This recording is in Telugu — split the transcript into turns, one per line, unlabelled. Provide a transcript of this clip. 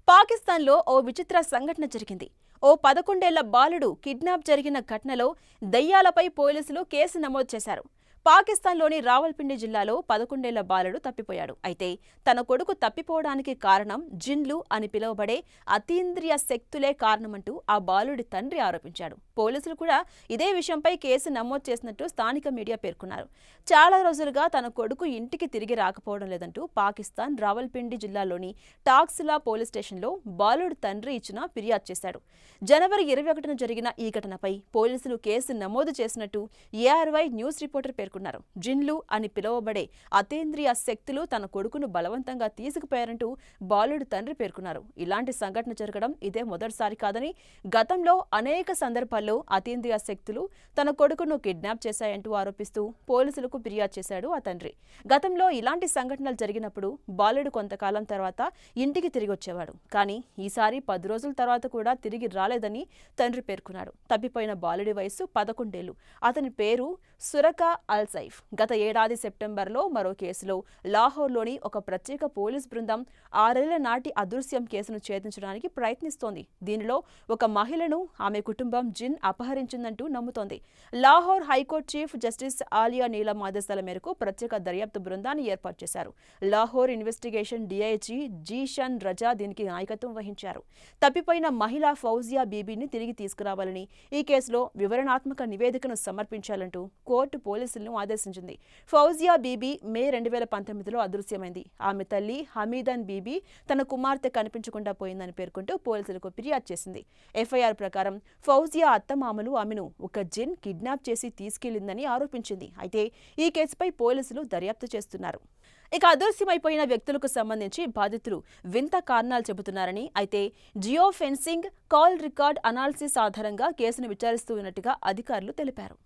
పాకిస్తాన్లో ఓ విచిత్ర సంఘటన జరిగింది. ఓ 11 ఏళ్ల బాలుడు కిడ్నాప్ జరిగిన ఘటనలో దెయ్యాలపై పోలీసులు కేసు నమోదు చేశారు. పాకిస్తాన్లోని రావల్పిండి జిల్లాలో 11 ఏళ్ల బాలుడు తప్పిపోయాడు. అయితే తన కొడుకు తప్పిపోవడానికి కారణం జిన్లు అని పిలువబడే అతీంద్రియ శక్తులే కారణమంటూ ఆ బాలుడి తండ్రి ఆరోపించాడు. పోలీసులు కూడా ఇదే విషయంపై కేసు నమోదు చేసినట్టు స్థానిక మీడియా పేర్కొన్నారు. చాలా రోజులుగా తన కొడుకు ఇంటికి తిరిగి రాకపోవడం లేదంటూ పాకిస్తాన్ రావల్పిండి జిల్లాలోని టాక్సిలా పోలీస్ స్టేషన్లో బాలుడి తండ్రి ఇచ్చిన ఫిర్యాదు చేశాడు. జనవరి 21న జరిగిన ఈ ఘటనపై పోలీసులు కేసు నమోదు చేసినట్టు ఏఆర్వై న్యూస్ రిపోర్టర్ పేర్కొన్నారు. జిన్లు అని పిలువబడే అతీంద్రియ శక్తులు తన కొడుకును బలవంతంగా తీసుకుపోయారంటూ బాలుడి తండ్రి పేర్కొన్నారు. ఇలాంటి సంఘటన జరగడం ఇదే మొదటిసారి కాదని, గతంలో అనేక సందర్భాల్లో అతీంద్రియ శక్తులు తన కొడుకును కిడ్నాప్ చేశాయంటూ ఆరోపిస్తూ పోలీసులకు ఫిర్యాదు చేశాడు ఆ తండ్రి. గతంలో ఇలాంటి సంఘటనలు జరిగినప్పుడు బాలుడు కొంతకాలం తర్వాత ఇంటికి తిరిగి వచ్చేవాడు. కానీ ఈసారి 10 రోజుల తర్వాత కూడా తిరిగి రాలేదని తండ్రి పేర్కొన్నాడు. తప్పిపోయిన బాలుడి వయసు 11 ఏళ్లు. అతని పేరు సురకా అల్ సైఫ్. గత ఏడాది సెప్టెంబర్లో మరో కేసులో లాహోర్లోని ఒక ప్రత్యేక పోలీస్ బృందం 6 ఏళ్ల నాటి అదృశ్యం కేసును ఛేదించడానికి ప్రయత్నిస్తోంది. దీనిలో ఒక మహిళను ఆమె కుటుంబం జిన్ అపహరించిందంటూ నమ్ముతోంది. Lahore high court chief justice Aalia Neelam ఆదేశాల మేరకు ప్రత్యేక దర్యాప్తు బృందాన్ని ఏర్పాటు చేశారు. లాహోర్ ఇన్వెస్టిగేషన్ డీఐజీ జీషన్ రజా దీనికి నాయకత్వం వహించారు. తప్పిపోయిన మహిళ ఫౌజియా బీబీని తిరిగి తీసుకురావాలని, ఈ కేసులో వివరణాత్మక నివేదికను సమర్పించాలంటూ కోర్టు పోలీసులను ఆదేశించింది. ఫౌజియా బీబీ మే 2019లో అదృశ్యమైంది. ఆమె తల్లి హమీదన్ బీబీ తన కుమార్తె కనిపించకుండా పోయిందని పేర్కొంటూ పోలీసులకు ఫిర్యాదు చేసింది. ఎఫ్ఐఆర్ ప్రకారం ఫౌజియా అత్తమామలు ఆమెను ఒక జిన్ కిడ్నాప్ చేసి తీసుకెళ్లిందని ఆరోపించింది. అయితే ఈ కేసుపై పోలీసులు దర్యాప్తు చేస్తున్నారు. ఇక అదృశ్యమైపోయిన వ్యక్తులకు సంబంధించి బాధితులు వింత కారణాలు చెబుతున్నారని, అయితే geo fencing, call record analysis ఆధారంగా కేసును విచారిస్తూ ఉన్నట్టుగా అధికారులు తెలిపారు.